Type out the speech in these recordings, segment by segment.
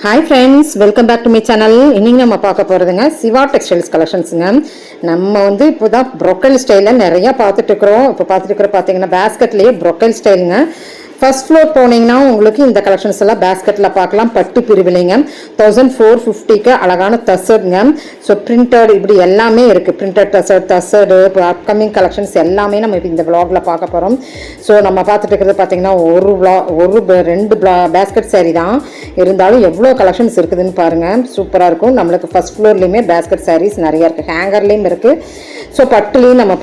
Hi friends, welcome back to my channel. இன்னைக்கு நம்ம பார்க்க போகிறதுங்க சிவா டெக்ஸ்டைல்ஸ் கலெக்ஷன்ஸுங்க. நம்ம இப்போ தான் ப்ரொக்கல் ஸ்டைலில் நிறையா பார்த்துட்டு இருக்கிறோம். இப்போ பார்த்துட்டு இருக்கிற பார்த்தீங்கன்னா பேஸ்கெட்லேயே ப்ரொக்கல் ஸ்டைலுங்க. ஃபர்ஸ்ட் ஃப்ளோர் போனீங்கன்னா உங்களுக்கு இந்த கலெக்ஷன்ஸ் எல்லாம் பேஸ்கெட்டில் பார்க்கலாம். பட்டு பிரிவிலைங்க 1450க்கு அழகான தசர்டுங்க. ஸோ பிரிண்டட் இப்படி எல்லாமே இருக்குது. பிரிண்டட் தசர்டு இப்போ அப்கமிங் கலெக்ஷன்ஸ் எல்லாமே நம்ம இப்போ இந்த விளாகில் பார்க்க போகிறோம். ஸோ நம்ம பார்த்துட்டு இருக்கிறது பார்த்தீங்கன்னா ரெண்டு பேஸ்கெட் சாரி தான் இருந்தாலும் எவ்வளோ கலெக்ஷன்ஸ் இருக்குதுன்னு பாருங்கள். சூப்பராக இருக்கும். நம்மளுக்கு ஃபர்ஸ்ட் ஃப்ளோர்லேயுமே பேஸ்கெட் சாரீஸ் நிறையா இருக்குது, ஹேங்கர்லேயும் இருக்குது. ஸோ பட்டுலேயும் நம்ம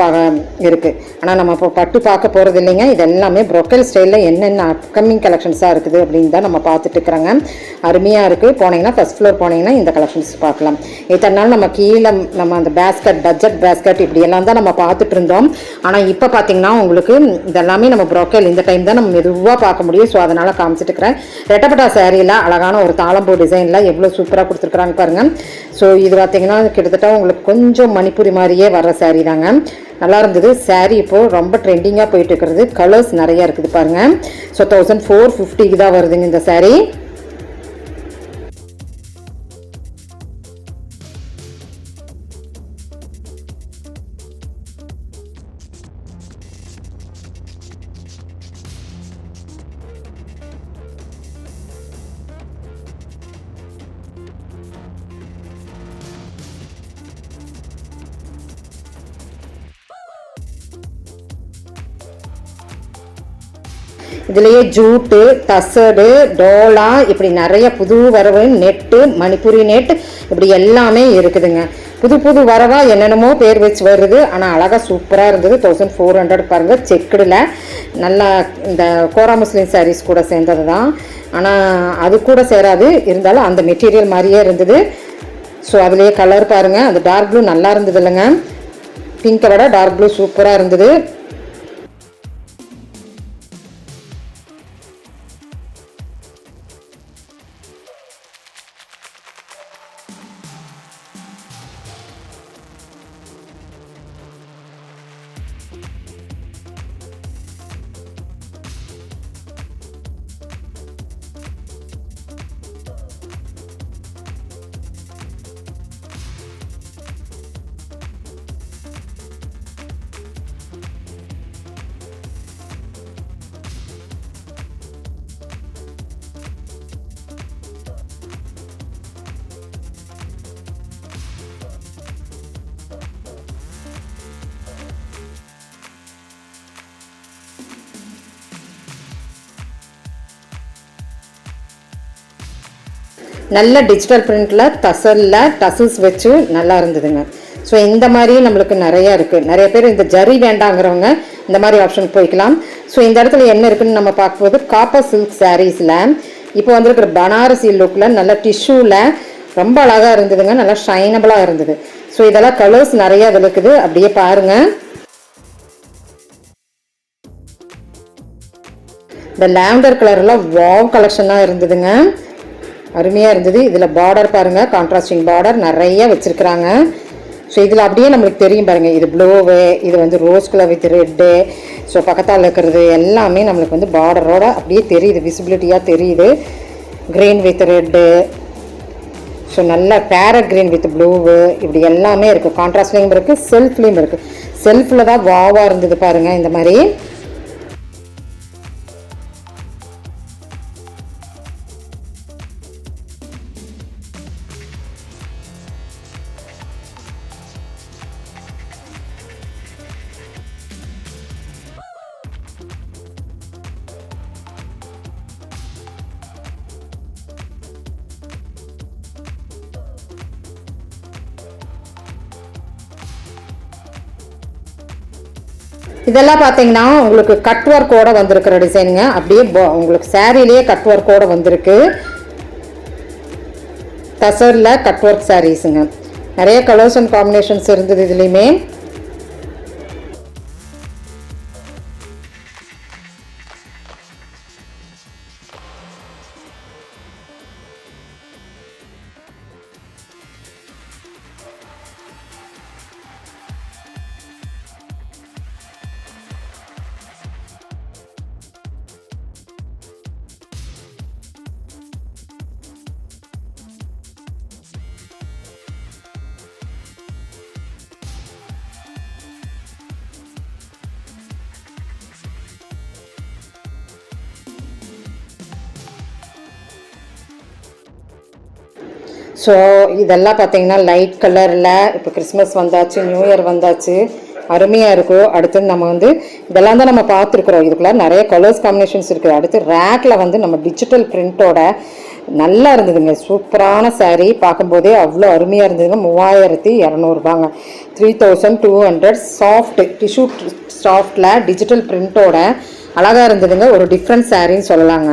இருக்குது. ஆனால் நம்ம இப்போ பட்டு பார்க்க போகிறது இல்லைங்க. இது எல்லாமே ப்ரொக்கல் ஸ்டைலில் என்னென்ன அப்கமிங் கலெக்ஷன்ஸாக இருக்குது அப்படின்னு தான் நம்ம பார்த்துட்டு இருக்கிறோங்க. அருமையாக இருக்குது. போனீங்கன்னா ஃபர்ஸ்ட் ஃப்ளோர் போனீங்கன்னா இந்த கலெக்ஷன்ஸ் பார்க்கலாம். இத்தனை நாள் நம்ம கீழே நம்ம அந்த பேஸ்கெட் பட்ஜெட் பேஸ்கெட் இப்படியெல்லாம் தான் நம்ம பார்த்துட்டு இருந்தோம். ஆனால் இப்போ பார்த்தீங்கன்னா உங்களுக்கு இதெல்லாமே நம்ம ப்ரொக்கல் இந்த டைம் தான் நம்ம மெதுவாக பார்க்க முடியும். ஸோ அதனால் காமிச்சிட்டு இருக்கிறேன். ரெட்டப்பட்டா சேரீயில் அழகான ஒரு தாளம்பூ டிசைனில் எவ்வளோ சூப்பராக கொடுத்துருக்குறாங்க பாருங்கள். ஸோ இது பார்த்தீங்கன்னா கிட்டத்தட்ட உங்களுக்கு கொஞ்சம் மணிப்பூரி மாதிரியே வர சாரீ தாங்க. நல்லா இருந்தது சாரீ. இப்போது ரொம்ப ட்ரெண்டிங்காக போயிட்டு இருக்கிறது. கலர்ஸ் நிறையா இருக்குது பாருங்கள். ஸோ 1450க்கு தான் வருதுங்க இந்த சாரீ. இதுலேயே ஜூட்டு, தசடு, டோலா இப்படி நிறைய புது வரவு, நெட்டு, மணிப்பூரி நெட் இப்படி எல்லாமே இருக்குதுங்க. புது புது வரவா என்னென்னமோ பேர் வச்சு வருது. ஆனால் அழகாக சூப்பராக இருந்தது. 1400 பாருங்கள். செக்குடில் நல்லா இந்த கோரா முஸ்லீம் சாரீஸ் கூட சேர்ந்தது தான். ஆனால் அது கூட சேராது, இருந்தாலும் அந்த மெட்டீரியல் மாதிரியே இருந்தது. ஸோ அதுலேயே கலர் பாருங்கள். அந்த டார்க் ப்ளூ நல்லா இருந்தது இல்லைங்க. பிங்கை விட டார்க் ப்ளூ சூப்பராக இருந்தது. நல்ல டிஜிட்டல் பிரிண்டில் டசல்ஸ் வச்சு நல்லா இருந்ததுங்க. ஸோ இந்த மாதிரி நம்மளுக்கு நிறையா இருக்குது. நிறைய பேர் இந்த ஜரி வேண்டாங்கிறவங்க இந்த மாதிரி ஆப்ஷன் போய்க்கலாம். ஸோ இந்த இடத்துல என்ன இருக்குதுன்னு நம்ம பார்க்கும்போது காப்பர் சில்க் சாரீஸில் இப்போ வந்துருக்கிற பனாரசி லுக்கில் நல்ல டிஷ்யூவில் ரொம்ப அழகாக இருந்ததுங்க. நல்லா ஷைனபிளாக இருந்தது. ஸோ இதெல்லாம் கலர்ஸ் நிறையா இதில் இருக்குது. அப்படியே பாருங்கள். இந்த லாவெண்டர் கலரில் வாவ் கலெக்ஷனாக இருந்ததுங்க. அருமையாக இருந்தது. இதில் பார்டர் பாருங்கள், கான்ட்ராஸ்டிங் பார்டர் நிறைய வச்சுருக்குறாங்க. ஸோ இதில் அப்படியே நம்மளுக்கு தெரியும் பாருங்கள். இது ப்ளூவு, இது வந்து rose colour with red. So பக்கத்தால் இருக்கிறது எல்லாமே நம்மளுக்கு வந்து பார்டரோட அப்படியே தெரியுது, விசிபிலிட்டியாக தெரியுது. க்ரீன் வித் ரெட்டு, ஸோ நல்ல பேரட் க்ரீன் வித் ப்ளூவு இப்படி எல்லாமே இருக்குது. கான்ட்ராஸ்ட்லேயும் இருக்குது, செல்ஃப்லேயும் இருக்குது. செல்ஃபில் தான் வாவாக இருந்தது பாருங்கள். இந்த மாதிரி இதெல்லாம் பார்த்தீங்கன்னா உங்களுக்கு கட் ஒர்க்கோட வந்திருக்கிற டிசைனுங்க. அப்படியே உங்களுக்கு சாரீலேயே கட் ஒர்க்கோட வந்திருக்கு. தசரில் கட் ஒர்க் சாரீஸுங்க. நிறைய கலர்ஸ் அண்ட் காம்பினேஷன்ஸ் இருந்தது இதுலேயுமே. ஸோ இதெல்லாம் பார்த்தீங்கன்னா லைட் கலரில் இப்போ கிறிஸ்மஸ் வந்தாச்சு, நியூ இயர் வந்தாச்சு, அருமையாக இருக்கும். அடுத்து நம்ம வந்து இதெல்லாம் தான் நம்ம பார்த்துருக்குறோம். இதுக்குள்ள நிறைய கலர்ஸ் காம்பினேஷன்ஸ் இருக்குது. அடுத்து ரேக்கில் வந்து நம்ம டிஜிட்டல் பிரிண்டோட நல்லா இருந்ததுங்க. சூப்பரான சாரீ, பார்க்கும்போதே அவ்வளோ அருமையாக இருந்ததுங்க. 3200ரூபாங்க, 3200. சாஃப்ட் டிஷ்யூ சாஃப்டில் டிஜிட்டல் பிரிண்டோட அழகாக இருந்ததுங்க. ஒரு டிஃப்ரெண்ட் சாரின்னு சொல்லலாங்க.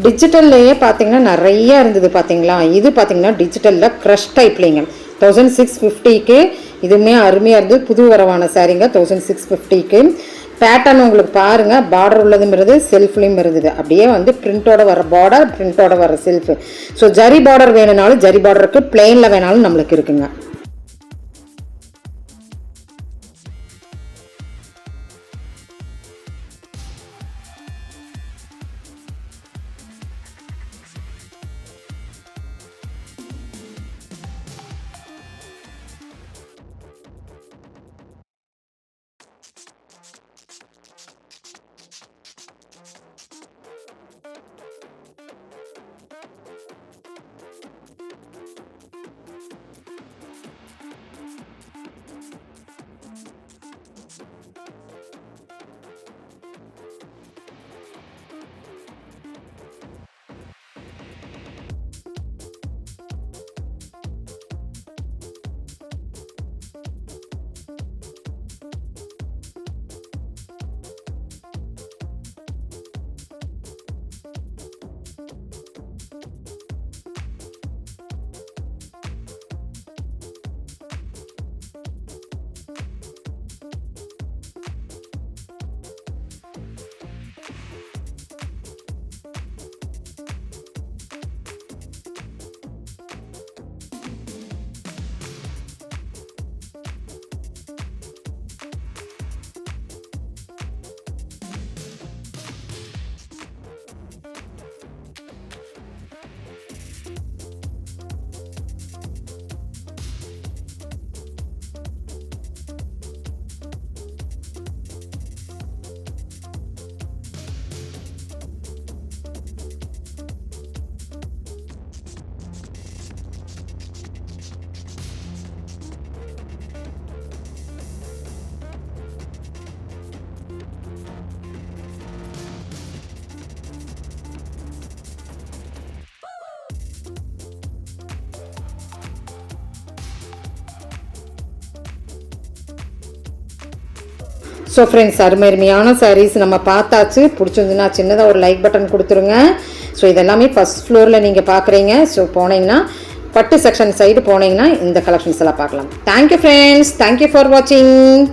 டிஜிட்டல்லையே பார்த்தீங்கன்னா நிறைய இருந்தது பார்த்தீங்களா. இது பார்த்தீங்கன்னா டிஜிட்டலில் க்ரஷ் டைப்லிங்க 1650க்கு இதுவுமே அருமையாக இருந்தது. புது வரவான சாரீங்க 1650க்கு. பேட்டர்ன் உங்களுக்கு பாருங்கள், பார்டர் உள்ளதும் இருந்தது, செல்ஃப்லேயும் இருந்தது. அப்படியே வந்து பிரிண்டோட வர பார்டர், பிரிண்டோட வர செல்ஃபு. ஸோ ஜரி பார்டர் வேணும்னாலும் ஜரி பார்டருக்கு, பிளெயினில் வேணாலும் நம்மளுக்கு இருக்குங்க. ஸோ ஃப்ரெண்ட்ஸ், அருமையான சாரீஸ் நம்ம பார்த்தாச்சு. பிடிச்சிருந்துன்னா சின்னதாக ஒரு லைக் பட்டன் கொடுத்துருங்க. ஸோ இதெல்லாமே ஃபஸ்ட் ஃப்ளோரில் நீங்கள் பார்க்குறீங்க. ஸோ போனீங்கன்னா பட்டு செக்ஷன் சைடு போனீங்கன்னா இந்த கலெக்ஷன்ஸ் எல்லாம் பார்க்கலாம். தேங்க்யூ ஃப்ரெண்ட்ஸ், தேங்க்யூ ஃபார் வாட்சிங்.